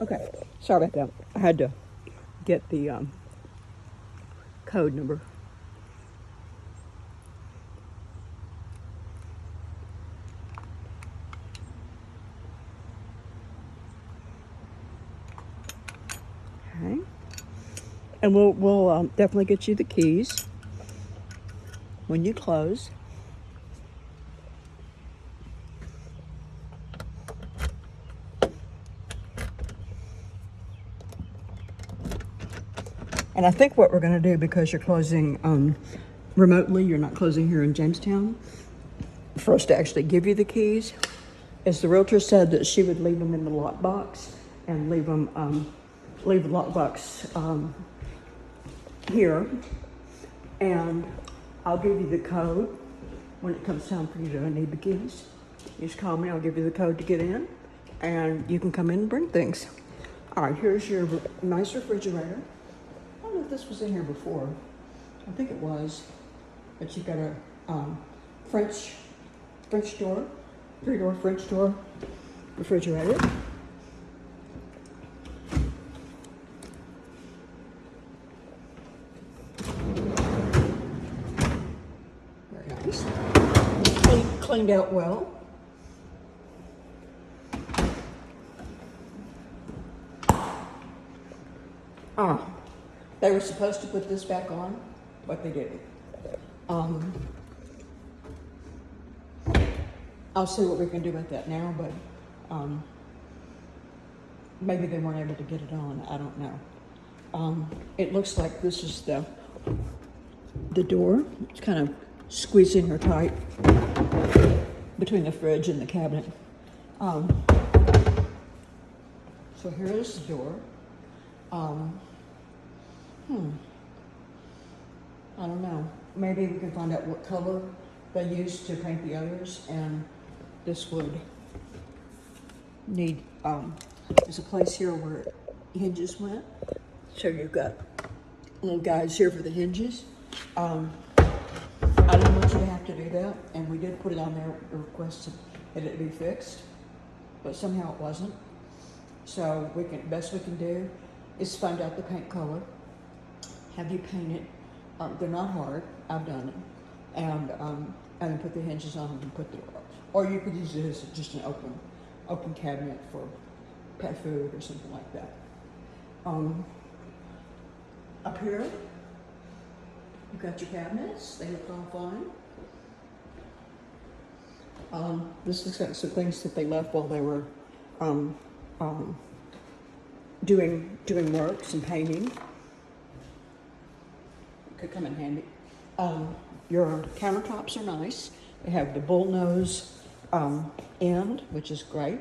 Okay, sorry about that. I had to get the code number. Okay, and we'll definitely get you the keys when you close. And I think what we're going to do, because you're closing remotely, you're not closing here in Jamestown, for us to actually give you the keys, is the realtor said that she would leave them in the lockbox and leave the lockbox here, and I'll give you the code when it comes time for you to need the keys. You just call me, I'll give you the code to get in, and you can come in and bring things. All right, here's your nice refrigerator. I don't know if this was in here before. I think it was, but you've got a French door, 3-door French door refrigerator. Very nice. Cleaned out well. They were supposed to put this back on, but they didn't. I'll see what we can do with that now, but maybe they weren't able to get it on. I don't know. It looks like this is the door. It's kind of squeezing her tight between the fridge and the cabinet. So here is the door. I don't know. Maybe we can find out what color they used to paint the others, and this would need, there's a place here where hinges went. So you've got little guys here for the hinges. I didn't want you to have to do that, and we did put it on there, the request that it be fixed, but somehow it wasn't. So best we can do is find out the paint color, have you paint it. They're not hard, I've done it, and then put the hinges on them and put the door. Or you could use it as just an open cabinet for pet food or something like that. Up here, you've got your cabinets. They look all fine. This looks like some things that they left while they were doing work, some painting. Could come in handy. Your countertops are nice. They have the bullnose end, which is great.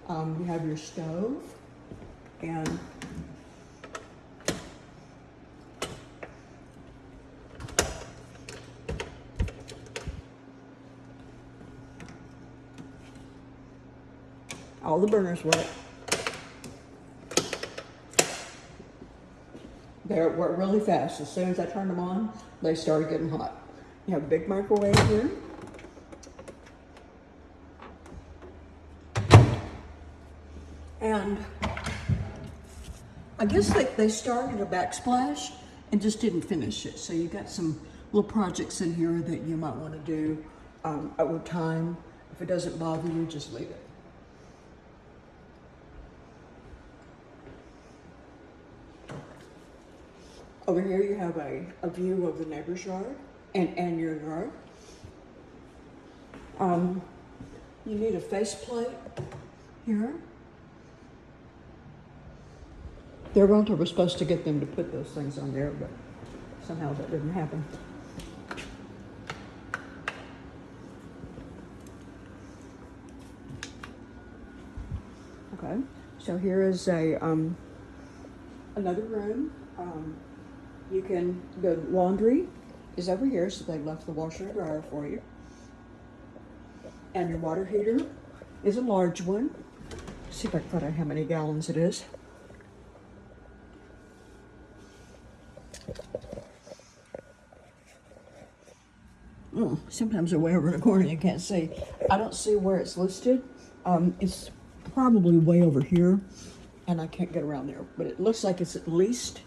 You have your stove, and all the burners work. They work really fast. As soon as I turned them on, they started getting hot. You have a big microwave here. And I guess they started a backsplash and just didn't finish it. So you got some little projects in here that you might want to do over time. If it doesn't bother you, just leave it. Over here you have a view of the neighbor's yard and your yard. You need a faceplate here. Their realtor was supposed to get them to put those things on there, but somehow that didn't happen. Okay, so here is another room. The laundry is over here, so they left the washer and dryer for you. And your water heater is a large one. Let's see if I can find out how many gallons it is. Sometimes they're way over in the corner, you can't see. I don't see where it's listed. It's probably way over here. and I can't get around there. But it looks like it's at least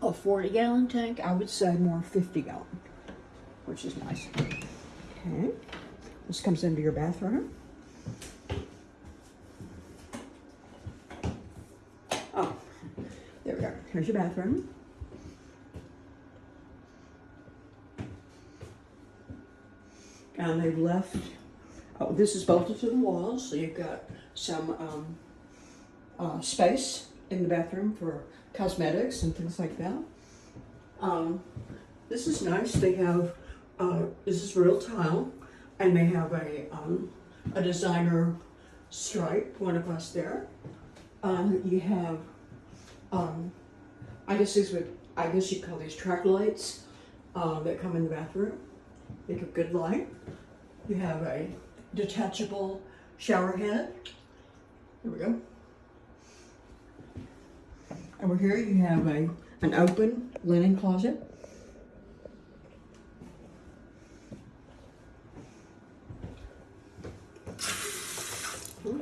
a 40-gallon tank. I would say more 50-gallon, which is nice. Okay, this comes into your bathroom. Oh, there we go. Here's your bathroom. And they've left, oh, this is bolted to the wall, so you've got some space in the bathroom for cosmetics and things like that. This is nice. They have, this is real tile, and they have a designer stripe going across there. You have, I guess you'd call these track lights that come in the bathroom. They give good light. You have a detachable shower head. Here we go. Over here you have an open linen closet.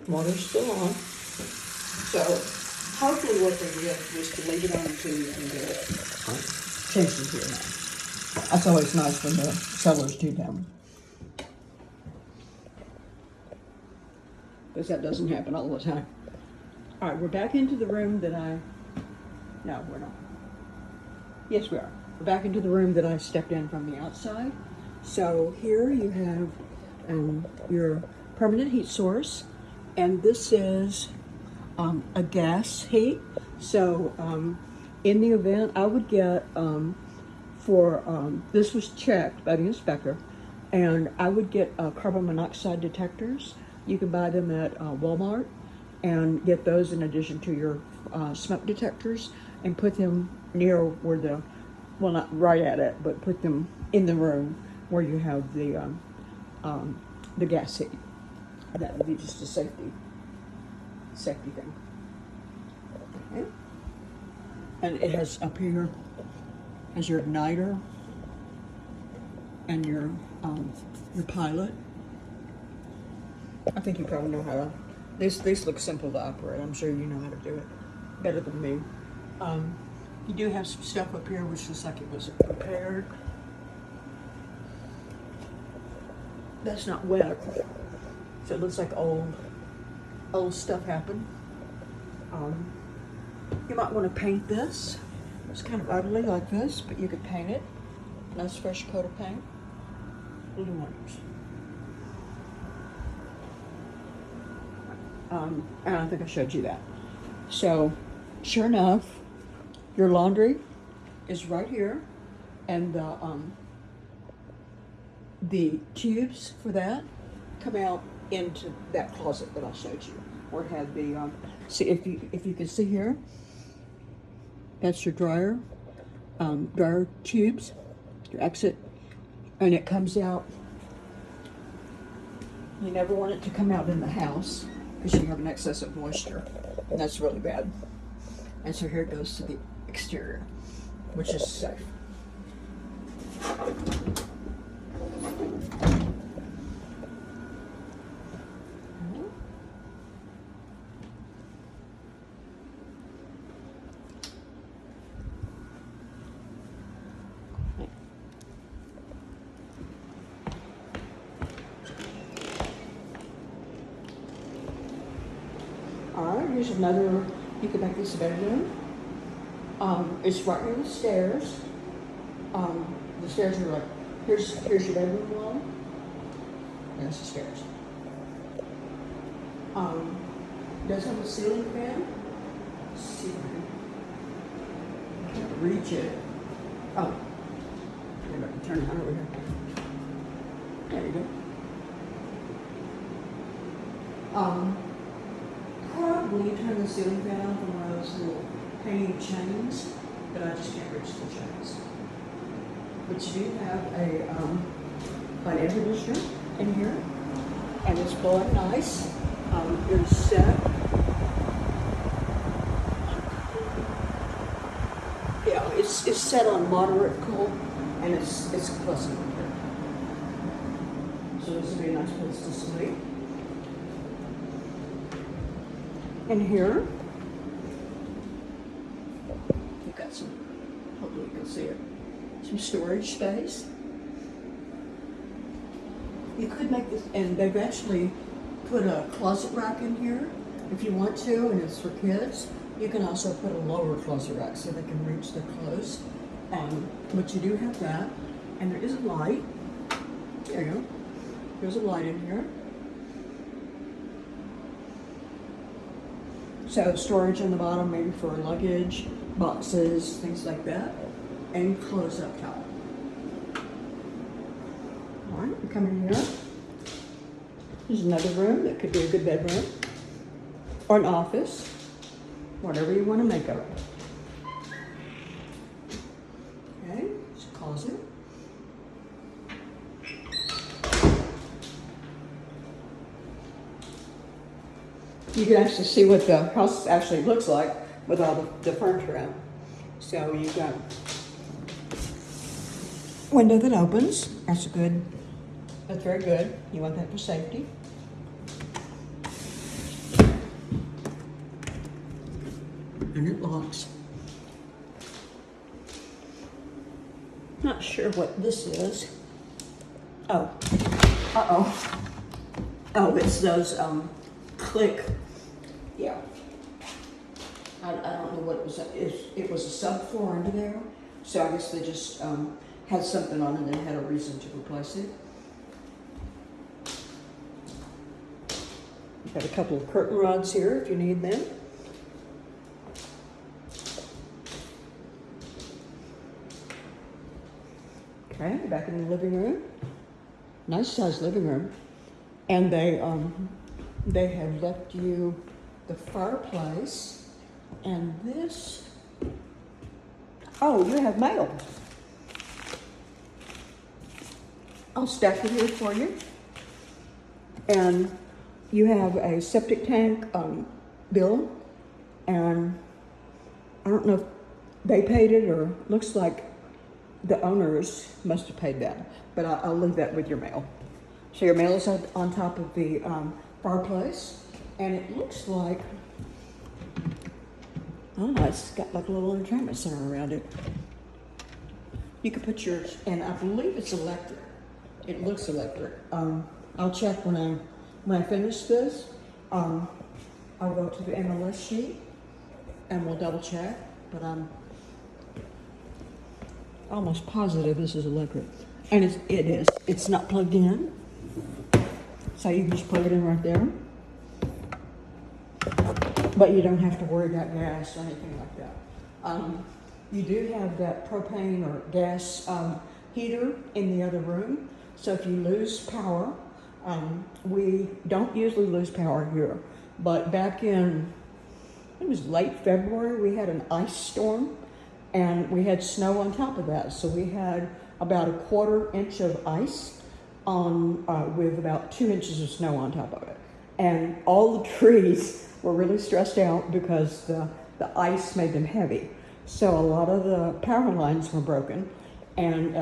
Water's still on. So hopefully what they did was to leave it on until you can get it changed here now. That's always nice when the settlers do them, because that doesn't happen all the time. All right, we're back into the room that no, we're not. Yes, we are. We're back into the room that I stepped in from the outside. So here you have your permanent heat source, and this is a gas heat. So in the event, I would get this was checked by the inspector, and I would get carbon monoxide detectors. You can buy them at Walmart and get those in addition to your smoke detectors, and put them near where well, not right at it, but put them in the room where you have the gas heat. That would be just a safety thing. Okay. And it has up here as your igniter and your pilot. I think you probably know how to. These look simple to operate. I'm sure you know how to do it better than me. You do have some stuff up here which looks like it was prepared. That's not wet, so it looks like old stuff happened. You might want to paint this. It's kind of ugly like this, but you could paint it. Nice fresh coat of paint. Little wonders. And I think I showed you that. So, sure enough, your laundry is right here, and the tubes for that come out into that closet that I showed you, where it had the see if you can see here, that's your dryer tubes, your exit, and it comes out. You never want it to come out in the house because you have an excess of moisture, and that's really bad. And so here it goes to the exterior, which is safe. Alright, here's another, you can make this a bedroom. It's right near the stairs. The stairs are like, here's your bedroom wall. There's the stairs. Does have a ceiling fan. Let's see if I can reach it. Oh, maybe I can turn it on over here. There you go. Probably turn the ceiling fan on from one of those little hanging chains, but I just can't reach the chains. But you do have an air conditioner in here, and it's blowing nice. It's set. Yeah, it's set on moderate cool, and it's pleasant in here. So this would be a nice place to sleep. In here, you've got some, hopefully you can see it, some storage space. You could make this, and they've actually put a closet rack in here if you want to, and it's for kids. You can also put a lower closet rack so they can reach their clothes. But you do have that, and there is a light. There you go. There's a light in here. So storage in the bottom, maybe for luggage, boxes, things like that, and clothes up top. All right, we come in here. There's another room that could be a good bedroom, or an office, whatever you want to make of it. Okay, it's a closet. You can actually see what the house actually looks like with all the furniture out. So you've got window that opens. That's good. That's very good. You want that for safety. And it locks. Not sure what this is. Oh. Uh-oh. Oh, it's those click. Yeah. I don't know what it was. It was a subfloor under there. So I guess they just had something on it and had a reason to replace it. You've got a couple of curtain rods here if you need them. Okay, back in the living room. Nice sized living room. And they have left you the fireplace and this. Oh, you have mail. I'll stack it here for you. And you have a septic tank bill, and I don't know if they paid it or looks like the owners must have paid that, but I'll leave that with your mail. So your mail is on top of the fireplace, and it looks like, I don't know, it's got like a little entertainment center around it. You could put yours, and I believe it's electric. It looks electric. I'll check when I finish this. I'll go to the MLS sheet and we'll double check, but I'm almost positive this is electric. And it is. It's not plugged in. So you can just plug it in right there. But you don't have to worry about gas or anything like that. You do have that propane or gas heater in the other room. So if you lose power, we don't usually lose power here, but back in, it was late February, we had an ice storm and we had snow on top of that. So we had about a 1/4 inch of ice on, with about 2 inches of snow on top of it. And all the trees were really stressed out because the ice made them heavy. So a lot of the power lines were broken, and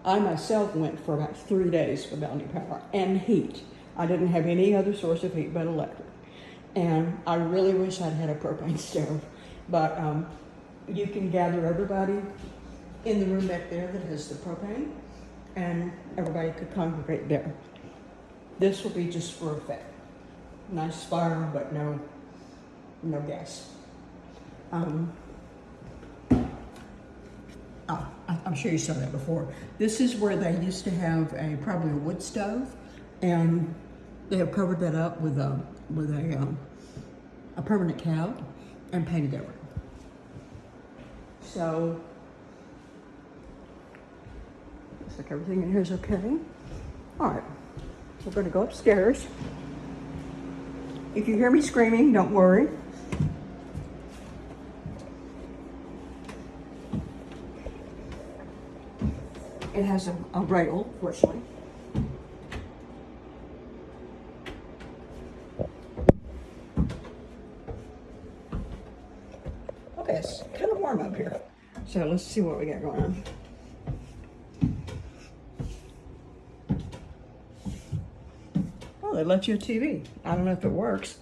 I myself went for about 3 days without any power and heat. I didn't have any other source of heat but electric. And I really wish I'd had a propane stove. But you can gather everybody in the room back there that has the propane, and everybody could congregate there. This will be just for effect. Nice fire, but no gas. I'm sure you saw that before. This is where they used to have probably a wood stove, and they have covered that up with a permanent cab and painted that room. So, looks like everything in here is okay. All right, we're going to go upstairs. If you hear me screaming, don't worry. It has a rail, fortunately. Okay, it's kind of warm up here. So let's see what we got going on. Oh, they left you a TV. I don't know if it works.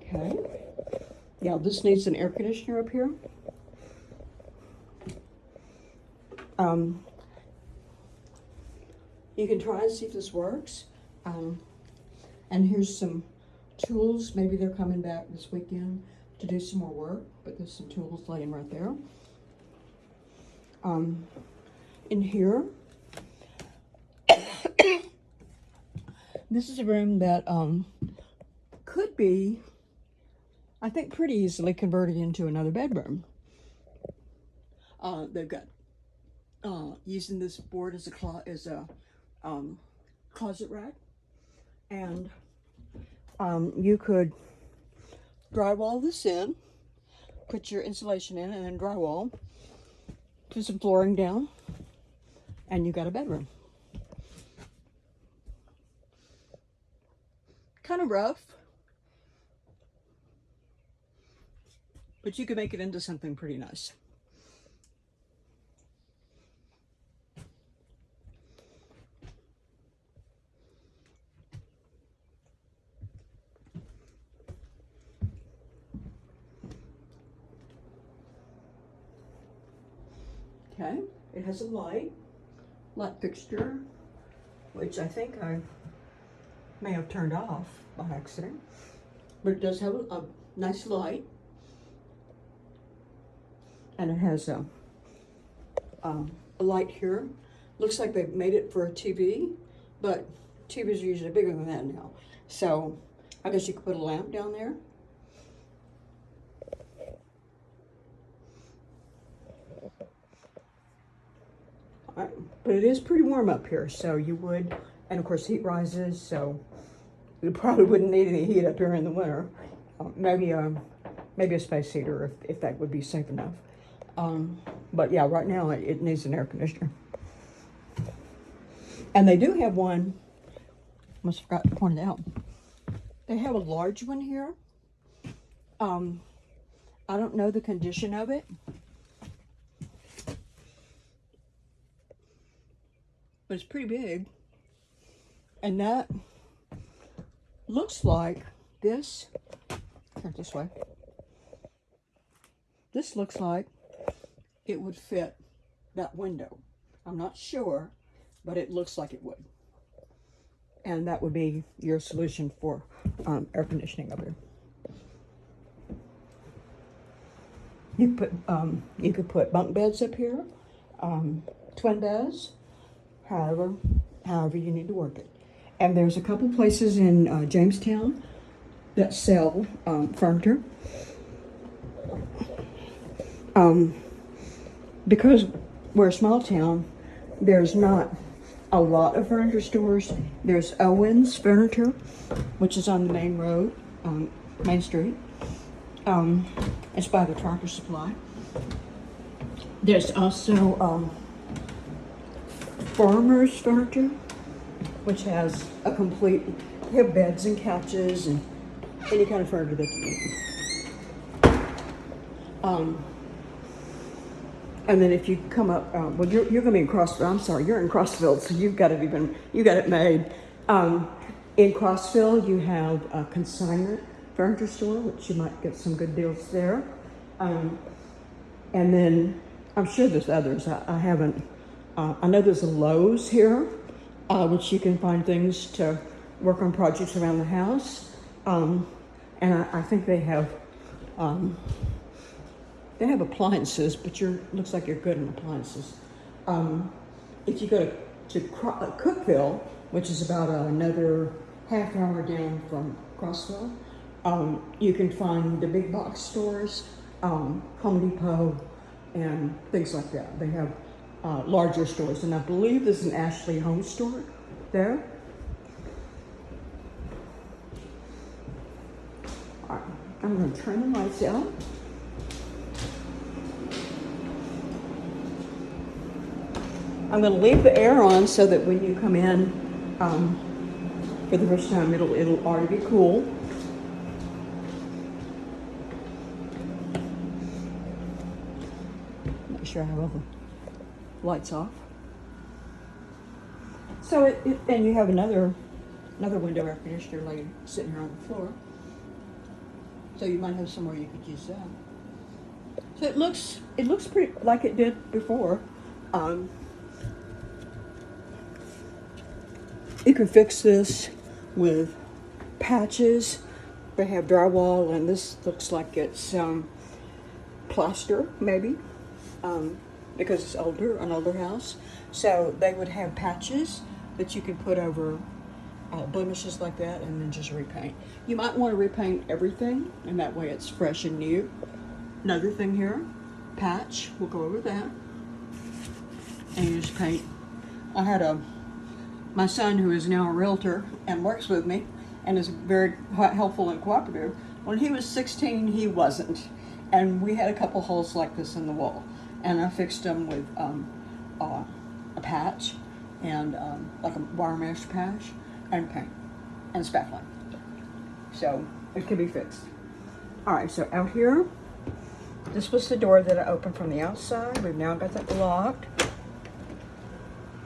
Okay. Yeah, this needs an air conditioner up here. You can try and see if this works. And here's some tools. Maybe they're coming back this weekend to do some more work, but there's some tools laying right there. In here, this is a room that could be, I think, pretty easily converted into another bedroom. They've got using this board as a closet rack, and you could drywall this in, put your insulation in, and then drywall, put some flooring down, and you got a bedroom. Kind of rough, but you could make it into something pretty nice. Okay, it has a light fixture, which I think I may have turned off by accident, but it does have a nice light, and it has a light here. Looks like they've made it for a TV, but TVs are usually bigger than that now, so I guess you could put a lamp down there. But it is pretty warm up here, so you would, and of course heat rises, so you probably wouldn't need any heat up here in the winter. Maybe a space heater if that would be safe enough. But yeah, right now it needs an air conditioner. And they do have one, almost forgot to point it out. They have a large one here. I don't know the condition of it, but it's pretty big. And that looks like this, turn it this way. This looks like it would fit that window. I'm not sure, but it looks like it would. And that would be your solution for air conditioning up here. You could put bunk beds up here, twin beds, however you need to work it. And there's a couple places in Jamestown that sell furniture. Because we're a small town, there's not a lot of furniture stores. There's Owens Furniture, which is on the main road, Main Street. It's by the Tractor Supply. There's also Farmer's Furniture, which has a complete, they have beds and couches and any kind of furniture that you need. And then if you come up, well, you're going to be in Crossville. I'm sorry, you're in Crossville, so you got it made. In Crossville, you have a consignment furniture store, which you might get some good deals there. And then I'm sure there's others. I haven't. I know there's a Lowe's here, which you can find things to work on projects around the house. And I think they have appliances, but looks like you're good in appliances. If you go to Cookeville, which is about another half hour down from Crossville, you can find the big box stores, Home Depot, and things like that. They have larger stores, and I believe there's an Ashley Home store there. All right, I'm going to turn the lights out. I'm going to leave the air on so that when you come in for the first time, it'll already be cool. Make sure I have lights off. So and you have another window air conditioner laying sitting here on the floor. So you might have somewhere you could use that. So it looks pretty like it did before. You can fix this with patches. They have drywall, and this looks like it's plaster, maybe, because it's an older house. So they would have patches that you can put over blemishes like that, and then just repaint. You might want to repaint everything, and that way it's fresh and new. Another thing here, patch. We'll go over that, and you just paint. I had my son, who is now a realtor and works with me, and is very helpful and cooperative. When he was 16, he wasn't, and we had a couple holes like this in the wall, and I fixed them with a patch and like a wire mesh patch and paint and spackling. So it can be fixed. All right, so out here, this was the door that I opened from the outside. We've now got that locked.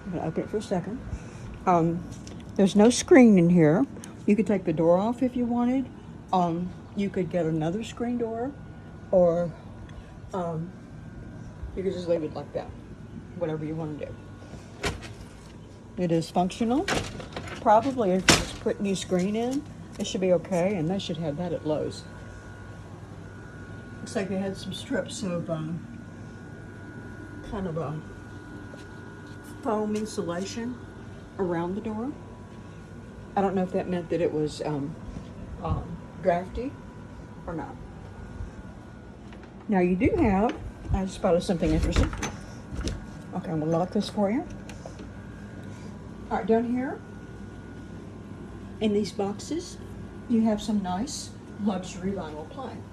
I'm gonna open it for a second. There's no screen in here. You could take the door off if you wanted. You could get another screen door, or you could just leave it like that. Whatever you want to do. It is functional. Probably if you just put new screen in, it should be okay, and they should have that at Lowe's. Looks like they had some strips of kind of a foam insulation around the door. I don't know if that meant that it was drafty or not. Now you do have, I just spotted something interesting. Okay, I'm gonna lock this for you. All right, down here in these boxes, you have some nice luxury vinyl plank.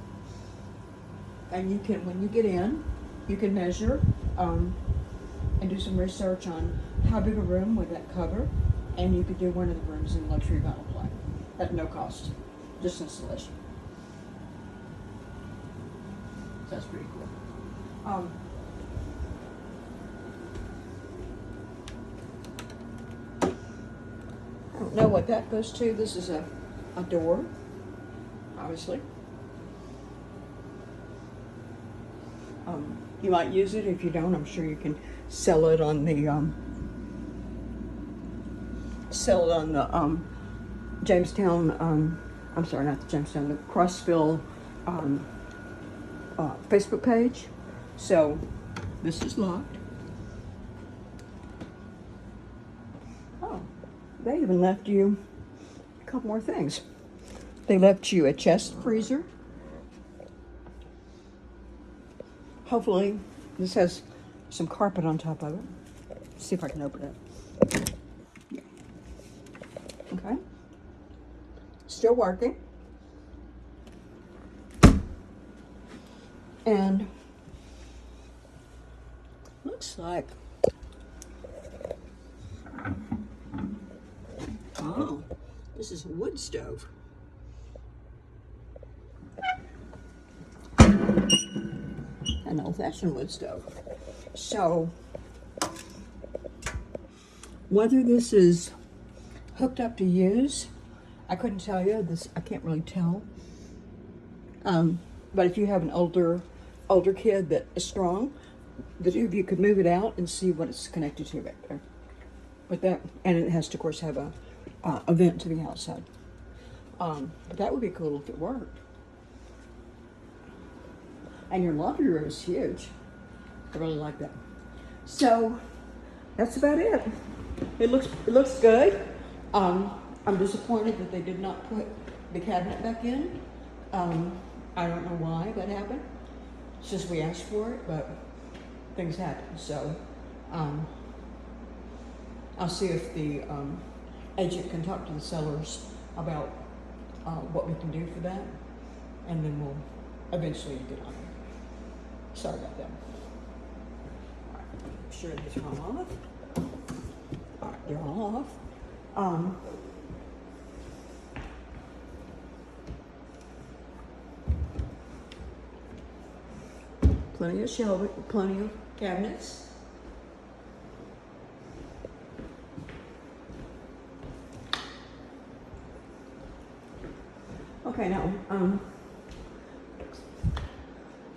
And you can, when you get in, you can measure and do some research on how big a room would that cover, and you could do one of the rooms in luxury vinyl plank at no cost, just installation. So that's pretty cool. I don't know what that goes to. This is a door, obviously. You might use it. If you don't, I'm sure you can sell it on the Jamestown. I'm sorry, not the Jamestown, the Crossville Facebook page. So this is locked. Oh, they even left you a couple more things. They left you a chest freezer. Hopefully, this has some carpet on top of it. Let's see if I can open it. Yeah. Okay. Still working. And looks like, oh, this is a wood stove. An old-fashioned wood stove. So whether this is hooked up to use, I couldn't tell you. I can't really tell. But if you have an older kid that is strong, the two of you could move it out and see what it's connected to back there. But that, and it has to, of course, have a vent to the outside. But that would be cool if it worked. And your laundry room is huge. I really like that. So that's about it. It looks good. I'm disappointed that they did not put the cabinet back in. I don't know why that happened. It's just we asked for it, but things happen. So I'll see if the agent can talk to the sellers about what we can do for that, and then we'll eventually get on it. Sorry about that. All right, make sure these are all off. All right, they're all off. Plenty of shelving, plenty of cabinets. Okay, now,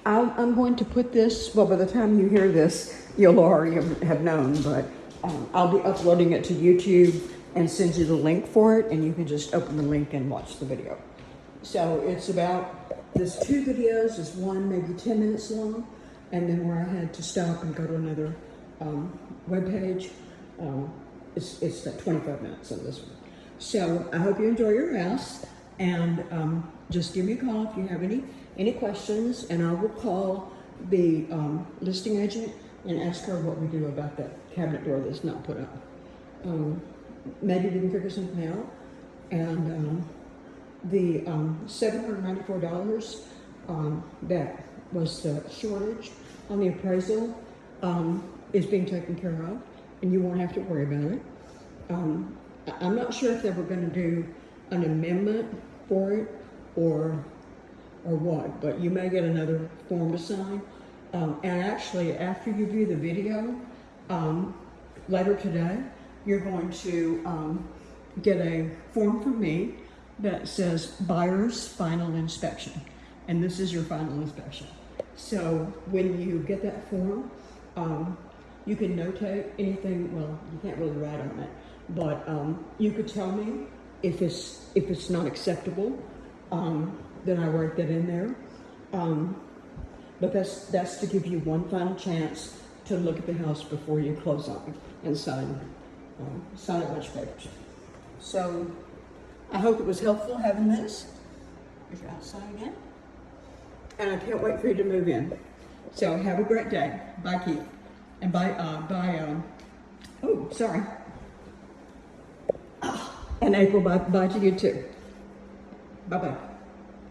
I'm going to put this, well, by the time you hear this, you'll already have known, but I'll be uploading it to YouTube and send you the link for it, and you can just open the link and watch the video. So it's about, there's 2 videos, there's one maybe 10 minutes long, and then where I had to stop and go to another webpage, it's like 25 minutes on this one. So I hope you enjoy your house, and just give me a call if you have any questions, and I will call the listing agent and ask her what we do about that cabinet door that's not put up. Maybe we can figure something out. And the $794 that was the shortage on the appraisal is being taken care of, and you won't have to worry about it. I'm not sure if they were going to do an amendment for it or what, but you may get another form to sign. And actually, after you view the video later today, you're going to get a form from me that says buyer's final inspection. And this is your final inspection. So when you get that form, you can notate anything. Well, you can't really write on it, but you could tell me if it's not acceptable, then I write that in there. But that's to give you one final chance to look at the house before you close on it and sign a bunch of papers. So I hope it was helpful having this. If you're outside again. And I can't wait for you to move in. So have a great day. Bye, Keith. And bye, oh, sorry. And April, bye to you too. Bye-bye.